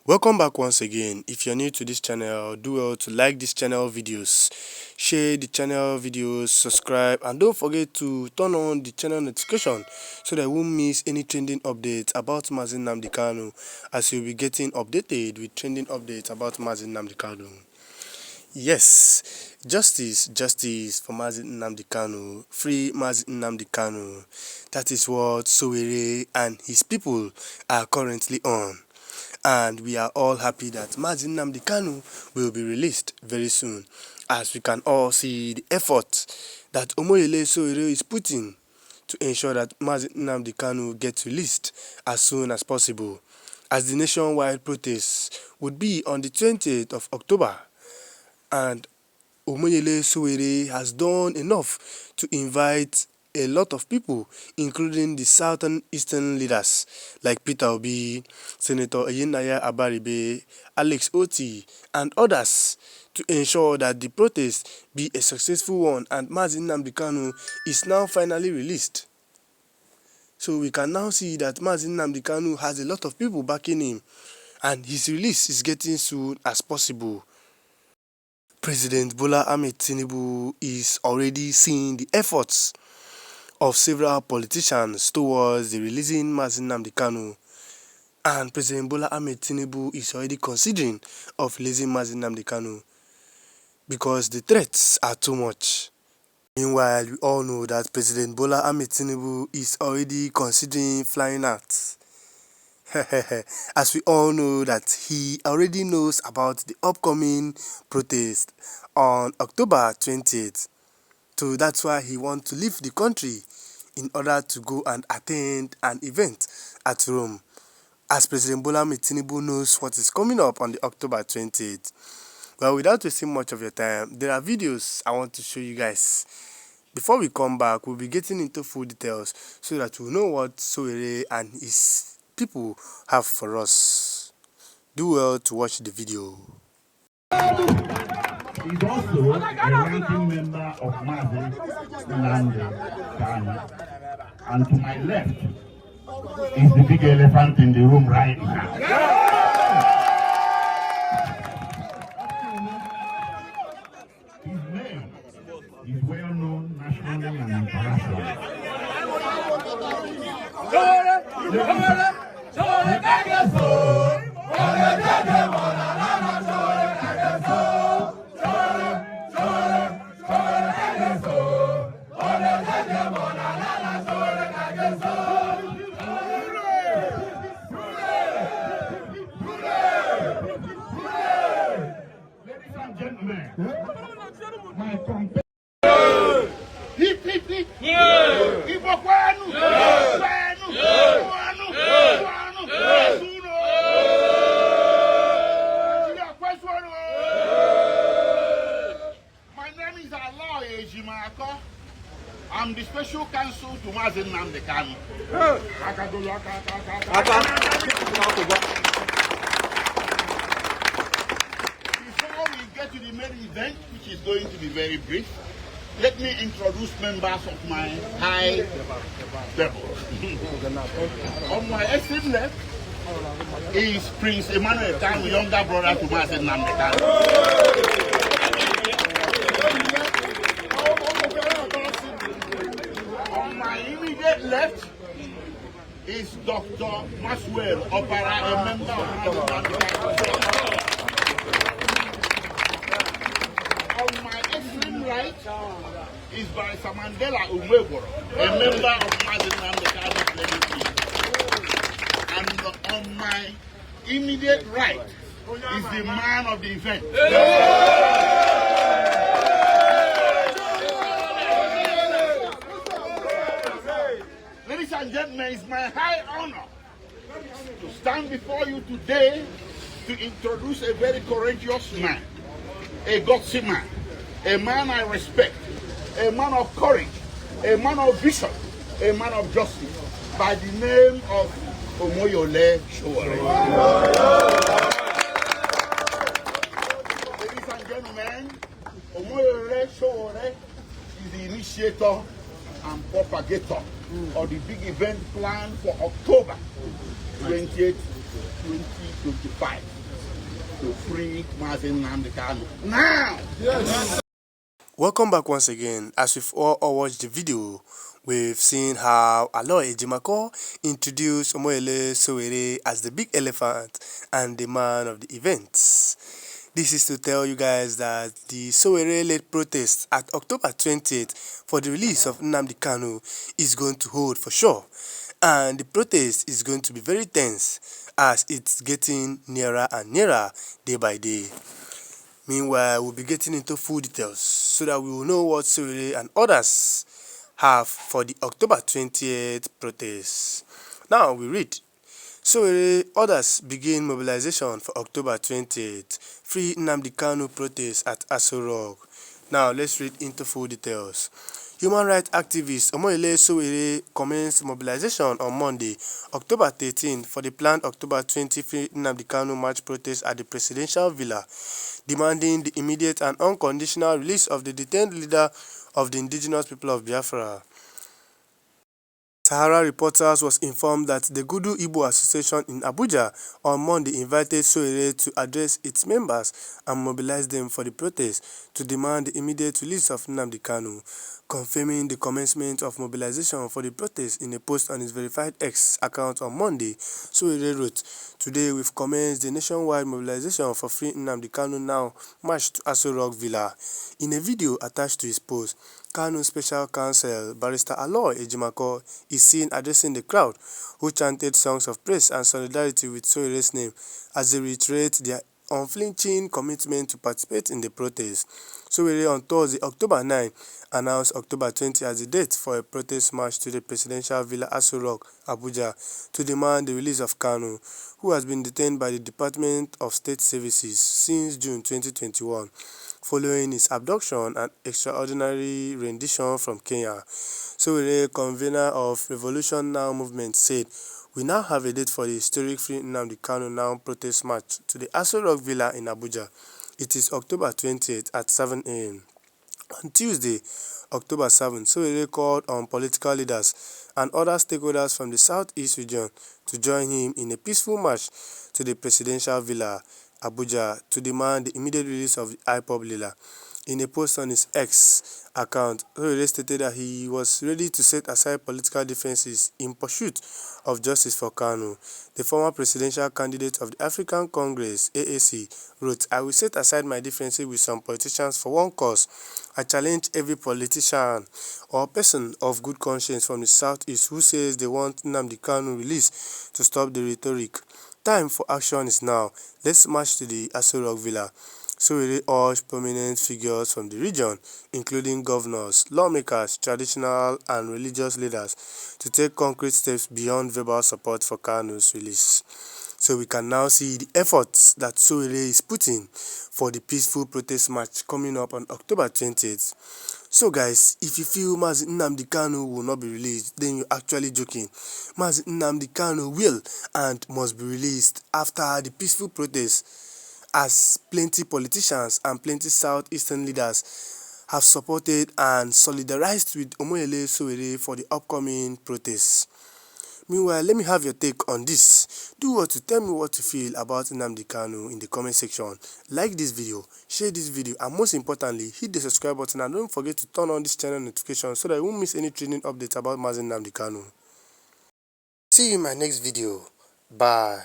Welcome back once again. If you're new to this channel, do well to like this channel videos, share the channel videos, subscribe, and don't forget to turn on the channel notification so that you won't miss any trending updates about Nnamdi Kanu, as you'll be getting updated with trending updates about Nnamdi Kanu. Yes, justice for Nnamdi Kanu, free Nnamdi Kanu. That is what Sowore and his people are currently on. And we are all happy that Nnamdi Kanu will be released very soon, as we can all see the effort that Sowore is putting to ensure that Nnamdi Kanu gets released as soon as possible, as the nationwide protest would be on the 20th of October. And Sowore has done enough to invite a lot of people, including the southern eastern leaders like Peter Obi, Senator Yenaya Abaribe, Alex Oti, and others, to ensure that the protest be a successful one and Nnamdi Kanu is now finally released. So we can now see that Nnamdi Kanu has a lot of people backing him, and his release is getting soon as possible. President Bola Tinubu is already seeing the efforts of several politicians towards the releasing Nnamdi Kanu, and President Bola Tinubu is already considering of releasing Nnamdi Kanu because the threats are too much. Meanwhile, we all know that President Bola Tinubu is already considering flying out. As we all know that he already knows about the upcoming protest on October 20th. So that's why he wants to leave the country in order to go and attend an event at Rome, as President Bola Tinubu knows what is coming up on the October 20th. Well, without wasting much of your time, there are videos I want to show you guys. Before we come back, we'll be getting into full details so that we'll know what Sowore and his people have for us. Do well to watch the video. He's also a ranking member of Nnamdi Kanu. And to my left is the big elephant in the room right now. His name is well known nationally and internationally. My company. Hip, hip, hip. My name is Allah Ejimako. I'm the special counsel to Nnamdi Kanu. Before we get to the main event, which is going to be very brief, let me introduce members of my high level. On my extreme left is Prince Emmanuel Kanu, younger brother to Nnamdi Kanu. On my immediate left is Dr. Maswell Opara, a member of Nnamdi Kanu. On my extreme right is Barrister Mandela Umweboro, a member of Nnamdi Kanu. And on my immediate right is the man of the event. Ladies and gentlemen, it's my high honor to stand before you today to introduce a very courageous man, a gutsy man, a man I respect, a man of courage, a man of vision, a man of justice, by the name of Sowore. Ladies and gentlemen, Sowore is the initiator and propagator of the big event planned for October 28th 2025 to free Nnamdi Kanu now. Yes. Welcome back once again. As we've all watched the video, we've seen how Aloy Ejimako introduced Omoyele Sowore as the big elephant and the man of the events. This is to tell you guys that the Sowore-led protest at October 20th for the release of Nnamdi Kanu is going to hold for sure. And the protest is going to be very tense as it's getting nearer and nearer day by day. Meanwhile, we'll be getting into full details so that we will know what Sowore and others have for the October 20th protest. Now we read. Sowore, others begin mobilization for October 20th. Free Nnamdi Kanu protest at Aso Rock. Now let's read into full details. Human rights activist Omoyele Sowore commenced mobilization on Monday, October 13, for the planned October 20 Free Nnamdi Kanu march protest at the Presidential Villa, demanding the immediate and unconditional release of the detained leader of the indigenous people of Biafra. Sahara Reporters was informed that the Gudu Igbo Association in Abuja on Monday invited Sowore to address its members and mobilize them for the protest to demand the immediate release of Nnamdi Kanu. Confirming the commencement of mobilization for the protest in a post on his verified X account on Monday, Sowore wrote, "Today we've commenced the nationwide mobilization for free Nnamdi Kanu now march to Aso Rock Villa." In a video attached to his post, Kanu's special counsel, Barrister Aloy Ejimako, is seen addressing the crowd, who chanted songs of praise and solidarity with Sowore's name as they reiterate their unflinching commitment to participate in the protest. Sowore on Thursday, October 9, announced October 20 as the date for a protest march to the Presidential Villa Aso Rock, Abuja, to demand the release of Kanu, who has been detained by the Department of State Services since June 2021, following his abduction and extraordinary rendition from Kenya. Sowore, convener of Revolution Now movement, said, "We now have a date for the historic Free Nnamdi Kanu Now protest march to the Aso Rock Villa in Abuja. It is October 20th at 7 a.m. On Tuesday, October 7, Sowore called on political leaders and other stakeholders from the Southeast region to join him in a peaceful march to the Presidential Villa, Abuja, to demand the immediate release of the IPOB leader. In a post on his X account, Sowore stated that he was ready to set aside political differences in pursuit of justice for Kanu. The former presidential candidate of the African Congress (AAC) wrote, "I will set aside my differences with some politicians for one cause. I challenge every politician or person of good conscience from the Southeast who says they want Nnamdi Kanu released to stop the rhetoric. Time for action is now. Let's march to the Aso Rock Villa." Sowore urged prominent figures from the region, including governors, lawmakers, traditional and religious leaders, to take concrete steps beyond verbal support for Kanu's release. So we can now see the efforts that Sowore is putting for the peaceful protest march coming up on October 20th. So guys, if you feel Mazi Nnamdi Kanu will not be released, then you're actually joking. Mazi Nnamdi Kanu will and must be released after the peaceful protest, as plenty politicians and plenty Southeastern leaders have supported and solidarized with Omoyele Sowore for the upcoming protests. Meanwhile, let me have your take on this. Do what to tell me what you feel about Nnamdi Kanu in the comment section. Like this video, share this video, and most importantly, hit the subscribe button and don't forget to turn on this channel notification so that you won't miss any trending updates about Mazi Nnamdi Kanu. See you in my next video. Bye.